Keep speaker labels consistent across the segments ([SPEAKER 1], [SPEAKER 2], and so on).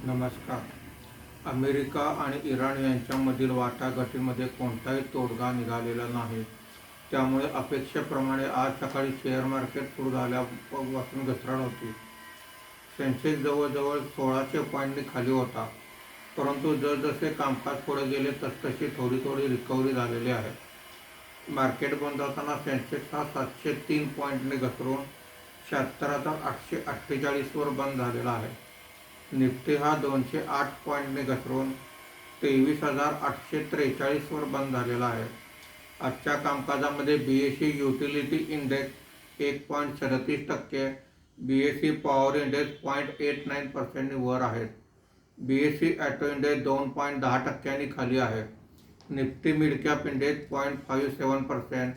[SPEAKER 1] नमस्कार. अमेरिका आणि इराण यांच्यामधील वाटाघाटींमध्ये कोणताही तोडगा निघालेला नाही. त्यामुळे अपेक्षेप्रमाणे आज सकाळी शेअर मार्केट सुरू झाल्यापासून घसरण होती. सेन्सेक्स जवळजवळ 1600 पॉईंटनी खाली होता, परंतु जसजसे कामकाज पुढे गेले तसतशी थोडी रिकव्हरी झालेली आहे. मार्केट बंद होताना सेन्सेक्स हा 703 पॉईंटने घसरून 76,848 वर बंद झालेला आहे. निफ्टी हा 208 पॉईंटने घसरून 23,843 वर बंद झालेला आहे. आजच्या कामकाजामध्ये BSE utility index 1.37%, BSE power index 0.89% वर आहेत. BSE ऑटो इंडेक्स 2.10% खाली आहे. Nifty mid cap index 0.57%,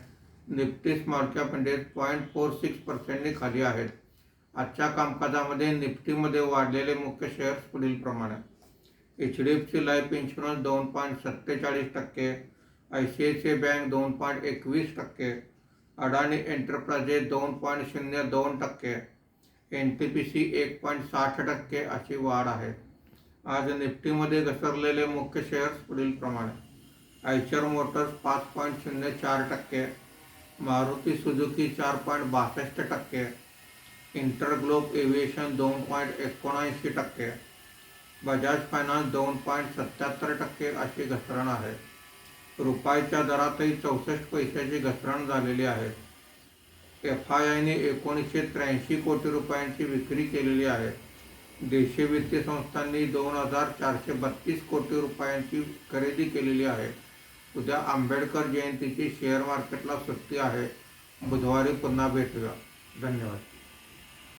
[SPEAKER 1] Nifty small cap index 0.46% खाली आहेत. आजच्या कामकाजामध्ये निफ्टीमध्ये वाढलेले मुख्य शेअर्स पुढीलप्रमाणे: HDFC life insurance 2.47%, ICICI bank 2.21%, अडानी एंटरप्राइजेस 2.02%, NTPC 1.60% अशी वाढ आहे. आज निफ्टीमध्ये घसरलेले मुख्य शेअर्स पुढीलप्रमाणे: Eicher Motors 5.04%, Maruti Suzuki 4.62%, InterGlobe aviation 2.79%, Bajaj finance 2.77% अशी घसरण आहे. रुपयाच्या दरातही 64 पैशाची घसरण झालेली आहे. FIIने 1983 कोटी रुपयांची विक्री केलेली आहे. देशी वित्तीय संस्थांनी 2,432 कोटी रुपयांची खरेदी केलेली आहे. उद्या आंबेडकर जयंतीची शेअर मार्केटला सुट्टी आहे. बुधवारी पुन्हा भेटूया. धन्यवाद.